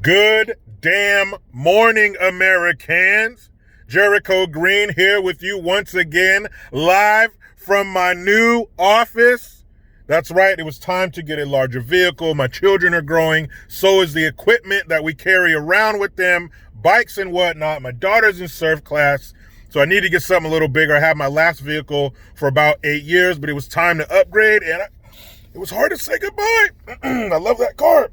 Good damn morning, Ameri-CANs. Jericho Green here with you once again, live from my new office. That's right, it was time to get a larger vehicle. My children are growing, so is the equipment that we carry around with them, bikes and whatnot. My daughter's in surf class, so I need to get something a little bigger. I had my last vehicle for about 8 years, but it was time to upgrade, and it was hard to say goodbye. I love that car.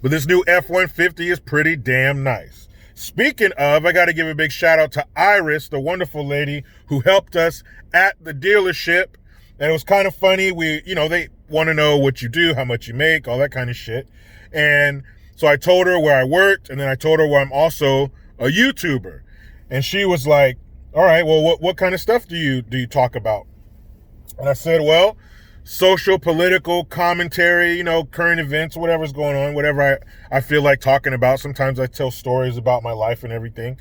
But this new F-150 is pretty damn nice. Speaking of, I got to give a big shout out to Iris, the wonderful lady who helped us at the dealership. And it was kind of funny. They want to know what you do, how much you make, all that kind of shit. And so I told her where I worked, and then I told her where I'm also a YouTuber. And she was like, all right, well, what kind of stuff do you talk about? And I said, well, social, political commentary, current events, whatever's going on, whatever I feel like talking about. Sometimes I tell stories about my life and everything.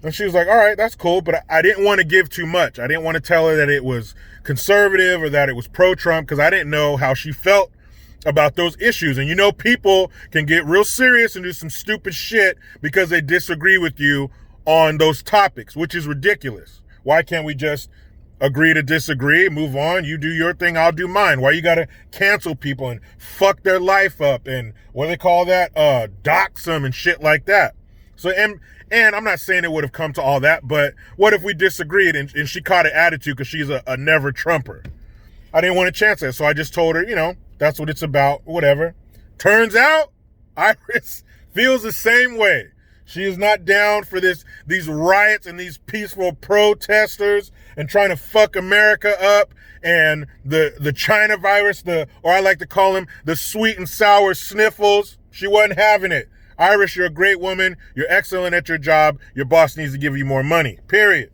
And she was like, all right, that's cool. But I didn't want to give too much. I didn't want to tell her that it was conservative or that it was pro-Trump, because I didn't know how she felt about those issues. And people can get real serious and do some stupid shit because they disagree with you on those topics, which is ridiculous. Why can't we just agree to disagree, move on? You do your thing, I'll do mine. Why you gotta cancel people and fuck their life up and what do they call that? Dox them and shit like that. So, and I'm not saying it would have come to all that, but what if we disagreed and she caught an attitude because she's a never Trumper? I didn't want to chance that, so I just told her, that's what it's about, whatever. Turns out, Iris feels the same way. She is not down for these riots and these peaceful protesters and trying to fuck America up, and the China virus, or I like to call him the sweet and sour sniffles. She wasn't having it. Iris, you're a great woman. You're excellent at your job. Your boss needs to give you more money, period.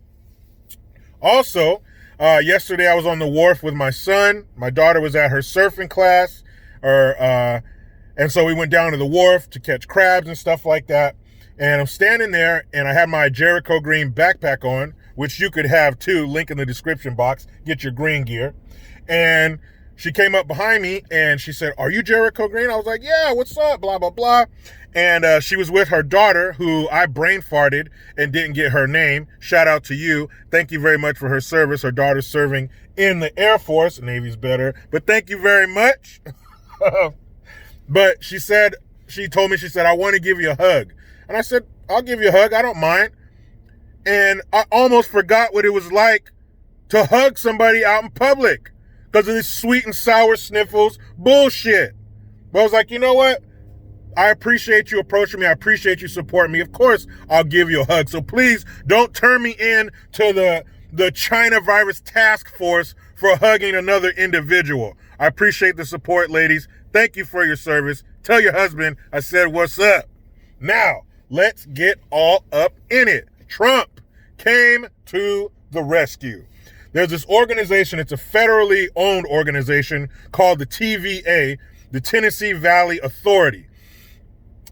Also, yesterday I was on the wharf with my son. My daughter was at her surfing class, and so we went down to the wharf to catch crabs and stuff like that. And I'm standing there, and I have my Jericho Green backpack on, which you could have too, link in the description box, get your green gear. And she came up behind me, and she said, are you Jericho Green? I was like, yeah, what's up, blah, blah, blah. And she was with her daughter, who I brain farted and didn't get her name. Shout out to you. Thank you very much for her service. Her daughter's serving in the Air Force. Navy's better, but thank you very much. But she told me, I want to give you a hug. And I said, I'll give you a hug. I don't mind. And I almost forgot what it was like to hug somebody out in public because of this sweet and sour sniffles bullshit. But I was like, you know what? I appreciate you approaching me. I appreciate you supporting me. Of course, I'll give you a hug. So please don't turn me in to the China virus task force for hugging another individual. I appreciate the support, ladies. Thank you for your service. Tell your husband I said what's up. Now, let's get all up in it. Trump came to the rescue. There's this organization, it's a federally owned organization called the TVA, the Tennessee Valley Authority.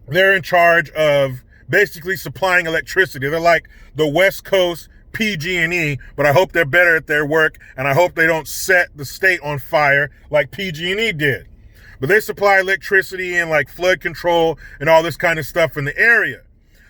They're in charge of basically supplying electricity. They're like the West Coast PG&E, but I hope they're better at their work, and I hope they don't set the state on fire like PG&E did. But they supply electricity and like flood control and all this kind of stuff in the area.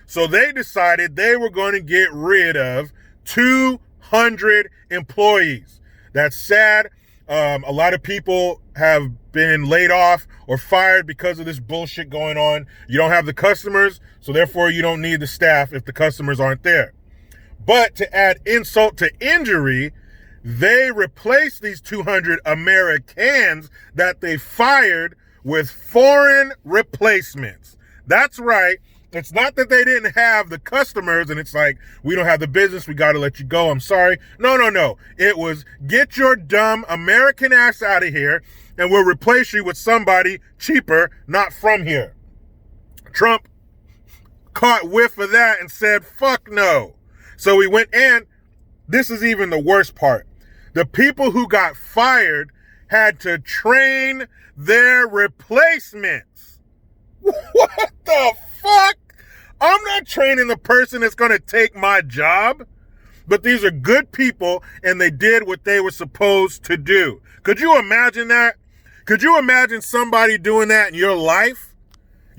So they decided they were going to get rid of 200 employees. That's sad. A lot of people have been laid off or fired because of this bullshit going on. You don't have the customers, so therefore you don't need the staff if the customers aren't there. But to add insult to injury, they replaced these 200 Ameri-CANs that they fired with foreign replacements. That's right. It's not that they didn't have the customers and it's like, we don't have the business, we got to let you go, I'm sorry. No. It was, get your dumb American ass out of here and we'll replace you with somebody cheaper, not from here. Trump caught whiff of that and said, fuck no. So we went in. This is even the worst part. The people who got fired had to train their replacements. What the fuck? I'm not training the person that's going to take my job. But these are good people, and they did what they were supposed to do. Could you imagine that? Could you imagine somebody doing that in your life?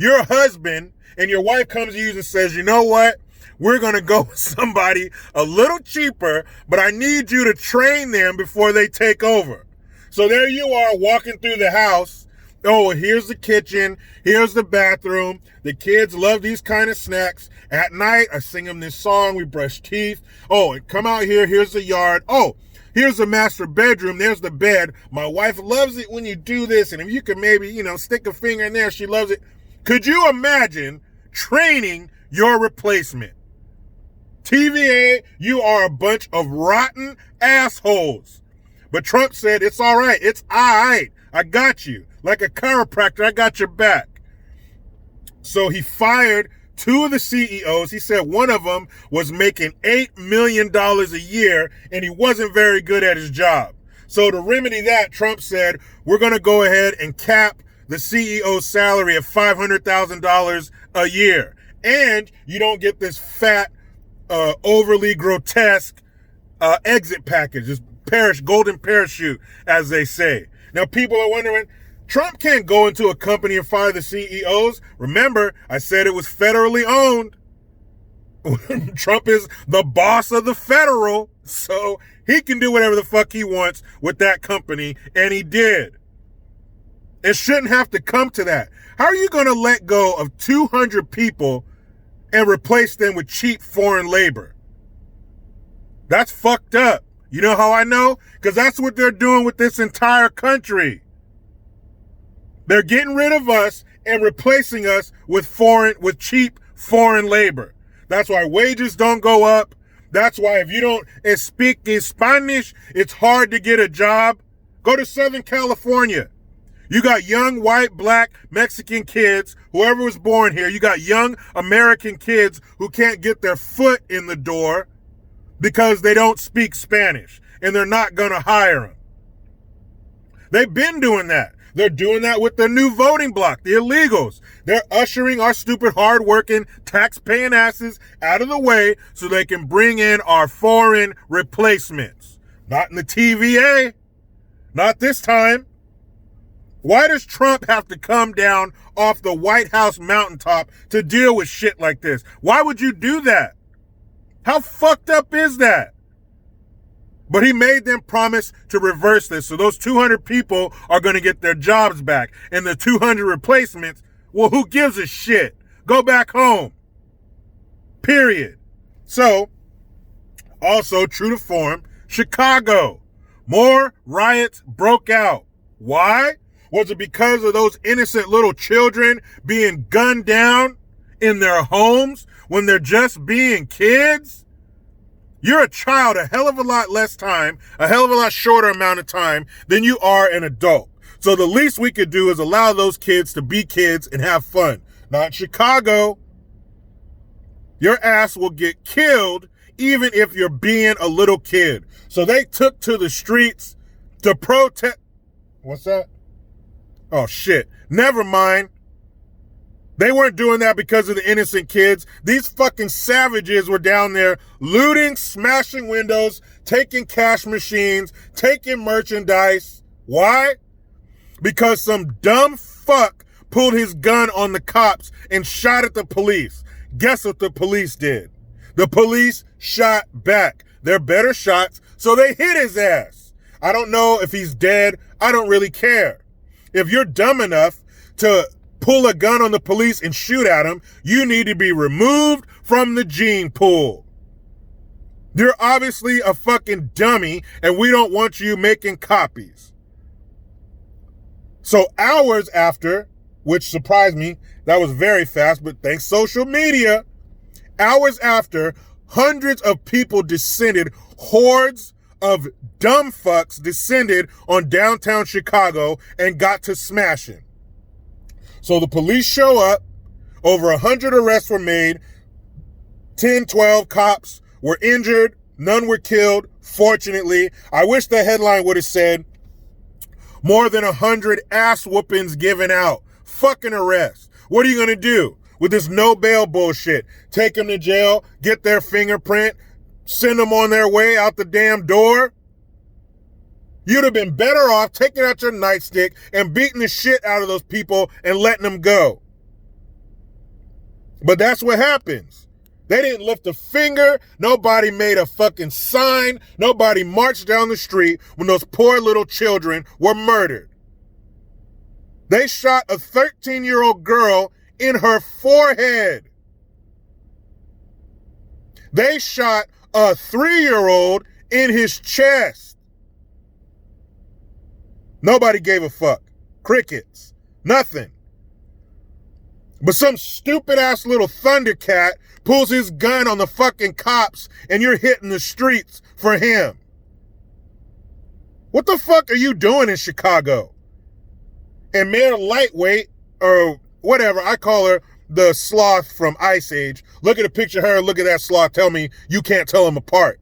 You're a husband and your wife comes to you and says, you know what? We're going to go with somebody a little cheaper, but I need you to train them before they take over. So there you are walking through the house. Oh, here's the kitchen. Here's the bathroom. The kids love these kind of snacks. At night, I sing them this song. We brush teeth. Oh, and come out here. Here's the yard. Oh, here's the master bedroom. There's the bed. My wife loves it when you do this. And if you could maybe, stick a finger in there, she loves it. Could you imagine training your replacement? TVA, you are a bunch of rotten assholes. But Trump said, it's all right. It's all right. I got you. Like a chiropractor, I got your back. So he fired 2 of the CEOs. He said one of them was making $8 million a year, and he wasn't very good at his job. So to remedy that, Trump said, we're going to go ahead and cap the CEO's salary at $500,000 a year. And you don't get this fat, overly grotesque exit package, this golden parachute, as they say. Now, people are wondering, Trump can't go into a company and fire the CEOs. Remember, I said it was federally owned. Trump is the boss of the federal, so he can do whatever the fuck he wants with that company, and he did. It shouldn't have to come to that. How are you going to let go of 200 people and replace them with cheap foreign labor? That's fucked up. You know how I know? Because that's what they're doing with this entire country. They're getting rid of us and replacing us with cheap foreign labor. That's why wages don't go up. That's why if you don't speak Spanish, it's hard to get a job. Go to Southern California. You got young, white, black, Mexican kids, whoever was born here. You got young American kids who can't get their foot in the door because they don't speak Spanish, and they're not going to hire them. They've been doing that. They're doing that with the new voting bloc, the illegals. They're ushering our stupid, hard-working, tax-paying asses out of the way so they can bring in our foreign replacements. Not in the TVA. Not this time. Why does Trump have to come down off the White House mountaintop to deal with shit like this? Why would you do that? How fucked up is that? But he made them promise to reverse this. So those 200 people are going to get their jobs back. And the 200 replacements, well, who gives a shit? Go back home. Period. So, also true to form, Chicago. More riots broke out. Why? Was it because of those innocent little children being gunned down in their homes when they're just being kids? You're a child a hell of a lot less time, a hell of a lot shorter amount of time than you are an adult. So the least we could do is allow those kids to be kids and have fun. Not Chicago. Your ass will get killed even if you're being a little kid. So they took to the streets to protest. What's that? Oh, shit. Never mind. They weren't doing that because of the innocent kids. These fucking savages were down there looting, smashing windows, taking cash machines, taking merchandise. Why? Because some dumb fuck pulled his gun on the cops and shot at the police. Guess what the police did? The police shot back. They're better shots, so they hit his ass. I don't know if he's dead. I don't really care. If you're dumb enough to pull a gun on the police and shoot at him, you need to be removed from the gene pool. You're obviously a fucking dummy, and we don't want you making copies. So hours after, which surprised me, that was very fast, but thanks social media, hours after, hundreds of people descended, hordes of dumb fucks descended on downtown Chicago and got to smashing. So the police show up, over 100 arrests were made, 10, 12 cops were injured, none were killed, fortunately. I wish the headline would have said, more than 100 ass whoopings given out. Fucking arrest. What are you going to do with this no bail bullshit? Take them to jail, get their fingerprint, send them on their way out the damn door? You'd have been better off taking out your nightstick and beating the shit out of those people and letting them go. But that's what happens. They didn't lift a finger. Nobody made a fucking sign. Nobody marched down the street when those poor little children were murdered. They shot a 13-year-old girl in her forehead. They shot a 3-year-old in his chest. Nobody gave a fuck. Crickets. Nothing. But some stupid ass little Thundercat pulls his gun on the fucking cops and you're hitting the streets for him. What the fuck are you doing in Chicago? And Mayor Lightweight, or whatever, I call her the sloth from Ice Age. Look at a picture of her, look at that sloth, tell me you can't tell them apart.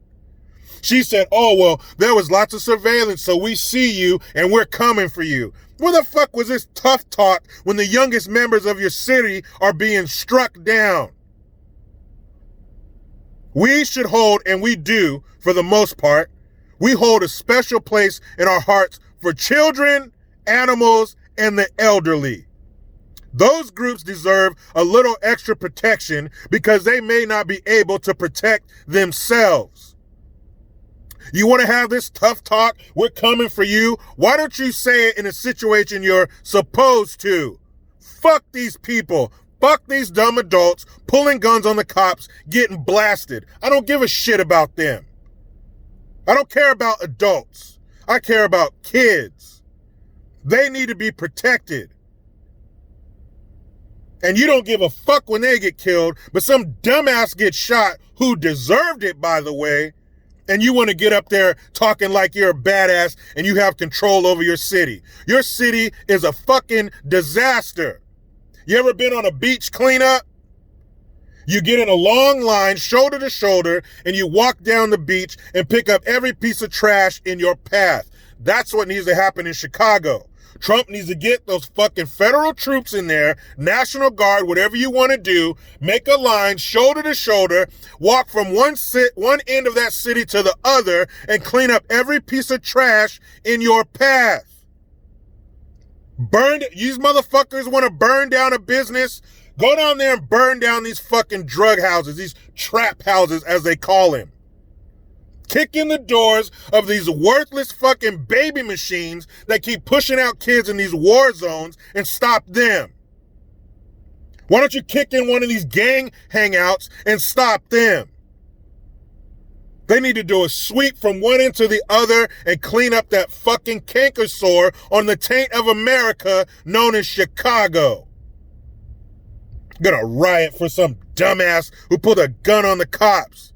She said, oh, well, there was lots of surveillance, so we see you and we're coming for you. Where the fuck was this tough talk when the youngest members of your city are being struck down? We should hold, and we do for the most part, we hold a special place in our hearts for children, animals, and the elderly. Those groups deserve a little extra protection because they may not be able to protect themselves. You want to have this tough talk? We're coming for you. Why don't you say it in a situation you're supposed to? Fuck these people. Fuck these dumb adults pulling guns on the cops, getting blasted. I don't give a shit about them. I don't care about adults. I care about kids. They need to be protected. And you don't give a fuck when they get killed, but some dumbass gets shot who deserved it, by the way, and you want to get up there talking like you're a badass and you have control over your city. Your city is a fucking disaster. You ever been on a beach cleanup? You get in a long line, shoulder to shoulder, and you walk down the beach and pick up every piece of trash in your path. That's what needs to happen in Chicago. Trump needs to get those fucking federal troops in there, National Guard, whatever you want to do, make a line, shoulder to shoulder, walk from one end of that city to the other, and clean up every piece of trash in your path. These motherfuckers want to burn down a business? Go down there and burn down these fucking drug houses, these trap houses as they call them. Kick in the doors of these worthless fucking baby machines that keep pushing out kids in these war zones and stop them. Why don't you kick in one of these gang hangouts and stop them? They need to do a sweep from one end to the other and clean up that fucking canker sore on the taint of America known as Chicago. Gonna riot for some dumbass who pulled a gun on the cops.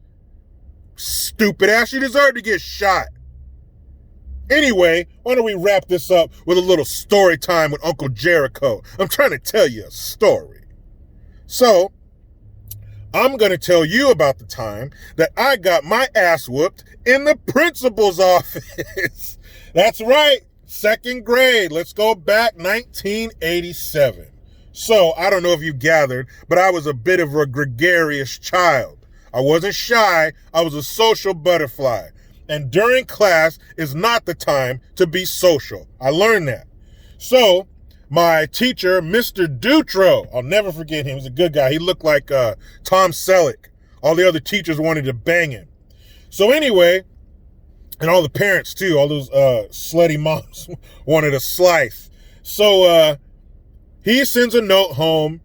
Stupid ass, you deserve to get shot. Anyway, why don't we wrap this up with a little story time with Uncle Jericho? I'm trying to tell you a story. So, I'm going to tell you about the time that I got my ass whooped in the principal's office. That's right, second grade. Let's go back 1987. So, I don't know if you gathered, but I was a bit of a gregarious child. I wasn't shy, I was a social butterfly. And during class is not the time to be social. I learned that. So, my teacher, Mr. Dutro, I'll never forget him. He was a good guy. He looked like Tom Selleck. All the other teachers wanted to bang him. So anyway, and all the parents too, all those slutty moms wanted a slice. So he sends a note home.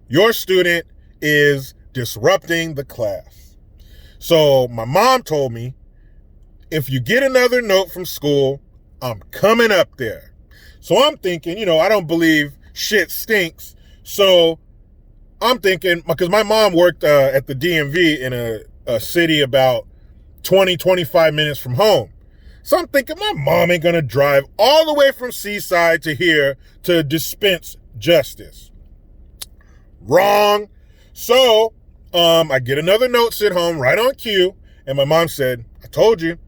Your student is disrupting the class. So my mom told me, if you get another note from school, I'm coming up there. So I'm thinking, I don't believe shit stinks. So I'm thinking, because my mom worked at the DMV in a city about 25 minutes from home. So I'm thinking my mom ain't going to drive all the way from Seaside to here to dispense justice. Wrong. So I get another note sent home right on cue. And my mom said, I told you.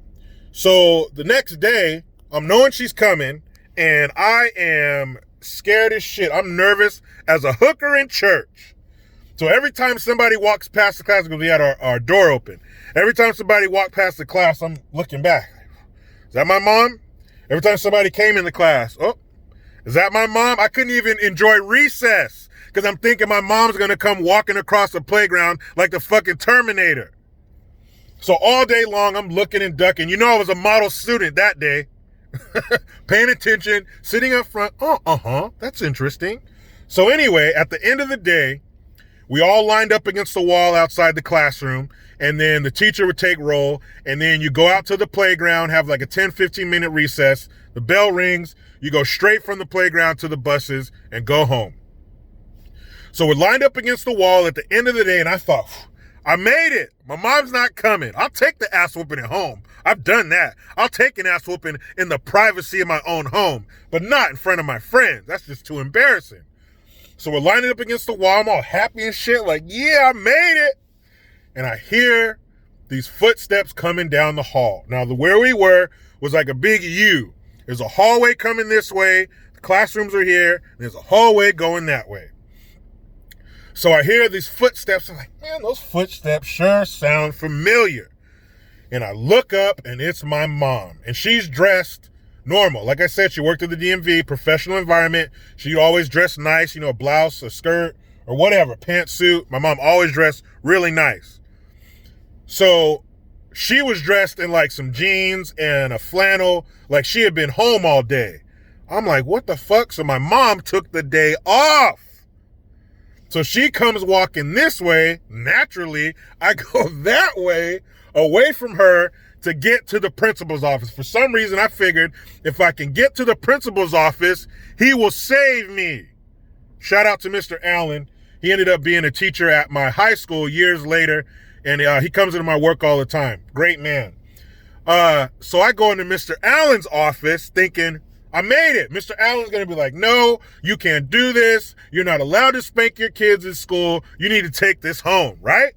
So the next day, I'm knowing she's coming. And I am scared as shit. I'm nervous as a hooker in church. So every time somebody walks past the class, because we had our door open. Every time somebody walked past the class, I'm looking back. Is that my mom? Every time somebody came in the class, oh, is that my mom? I couldn't even enjoy recess because I'm thinking my mom's going to come walking across the playground like the fucking Terminator. So all day long, I'm looking and ducking. You know, I was a model student that day. Paying attention, sitting up front. That's interesting. So anyway, at the end of the day, we all lined up against the wall outside the classroom, and then the teacher would take roll, and then you go out to the playground, have like a 10, 15-minute recess. The bell rings, you go straight from the playground to the buses and go home. So we're lined up against the wall at the end of the day, and I thought, I made it. My mom's not coming. I'll take the ass whooping at home. I've done that. I'll take an ass whooping in the privacy of my own home, but not in front of my friends. That's just too embarrassing. So we're lining up against the wall. I'm all happy and shit, like, yeah, I made it. And I hear these footsteps coming down the hall. Now, where we were was like a big U. There's a hallway coming this way. The classrooms are here. And there's a hallway going that way. So I hear these footsteps. I'm like, man, those footsteps sure sound familiar. And I look up, and it's my mom. And she's dressed normal. Like I said, she worked at the DMV, professional environment. She'd always dress nice, a blouse, a skirt, or whatever, pantsuit. My mom always dressed really nice. So she was dressed in like some jeans and a flannel, like she had been home all day. I'm like, what the fuck? So my mom took the day off. So she comes walking this way. Naturally, I go that way, away from her, to get to the principal's office. For some reason, I figured if I can get to the principal's office, he will save me. Shout out to Mr. Allen. He ended up being a teacher at my high school years later, and he comes into my work all the time. Great man. So I go into Mr. Allen's office thinking, I made it. Mr. Allen's going to be like, no, you can't do this. You're not allowed to spank your kids in school. You need to take this home, right?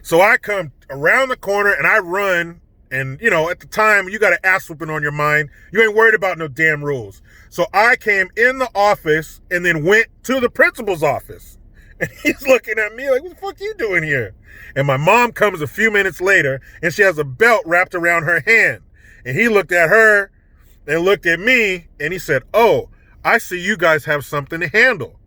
So I come around the corner and I run, and at the time you got an ass whooping on your mind. You ain't worried about no damn rules. So I came in the office and then went to the principal's office, and he's looking at me like, what the fuck are you doing here? And my mom comes a few minutes later, and she has a belt wrapped around her hand, and he looked at her and looked at me, and he said, oh, I see you guys have something to handle.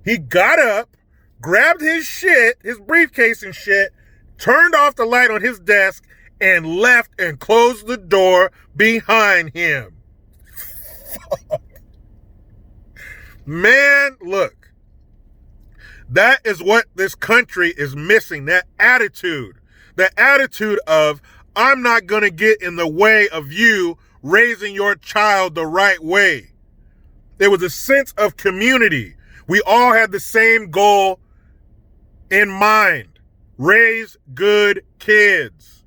He got up, grabbed his shit, his briefcase and shit, turned off the light on his desk, and left and closed the door behind him. Man, look. That is what this country is missing, that attitude. The attitude of, I'm not going to get in the way of you raising your child the right way. There was a sense of community. We all had the same goal in mind. Raise good kids.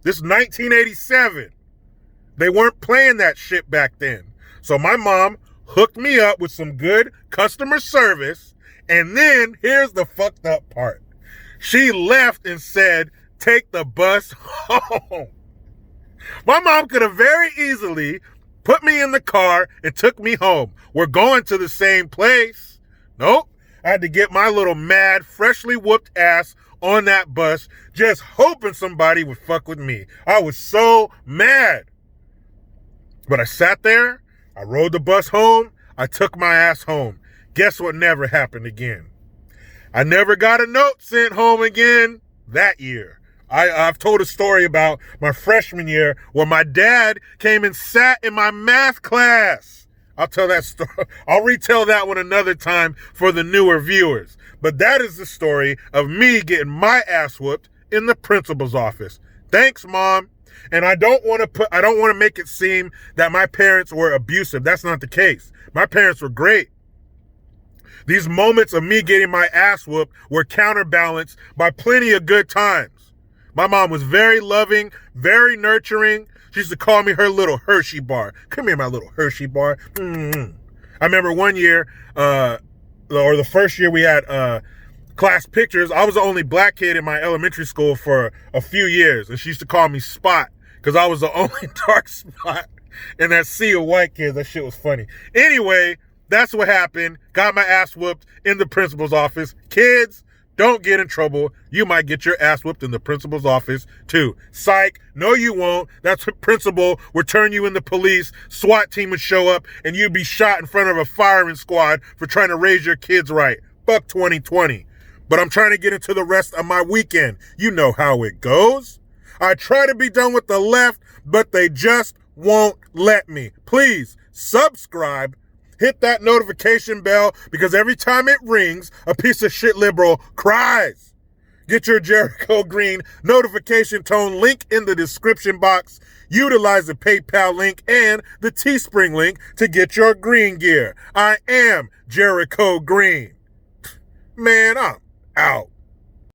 This is 1987. They weren't playing that shit back then. So my mom hooked me up with some good customer service. And then here's the fucked up part. She left and said, take the bus home. My mom could have very easily put me in the car and took me home. We're going to the same place. Nope. I had to get my little mad, freshly whooped ass on that bus, just hoping somebody would fuck with me. I was so mad. But I sat there, I rode the bus home, I took my ass home. Guess what never happened again? I never got a note sent home again that year. I've told a story about my freshman year where my dad came and sat in my math class. I'll tell that story. I'll retell that one another time for the newer viewers. But that is the story of me getting my ass whooped in the principal's office. Thanks, Mom. And I don't want to make it seem that my parents were abusive. That's not the case. My parents were great. These moments of me getting my ass whooped were counterbalanced by plenty of good times. My mom was very loving, very nurturing. She used to call me her little Hershey bar. Come here, my little Hershey bar. Mm-hmm. I remember one year, or the first year we had class pictures. I was the only black kid in my elementary school for a few years. And she used to call me Spot because I was the only dark spot in that sea of white kids. That shit was funny. Anyway, that's what happened. Got my ass whooped in the principal's office. Kids, Don't get in trouble. You might get your ass whooped in the principal's office too. Psych. No, you won't. That's the principal will turn you in the police. SWAT team would show up and you'd be shot in front of a firing squad for trying to raise your kids right. Fuck 2020. But I'm trying to get into the rest of my weekend. You know how it goes. I try to be done with the left, but they just won't let me. Please subscribe. Hit that notification bell because every time it rings, a piece of shit liberal cries. Get your Jericho Green notification tone link in the description box. Utilize the PayPal link and the Teespring link to get your green gear. I am Jericho Green. Man, I'm out.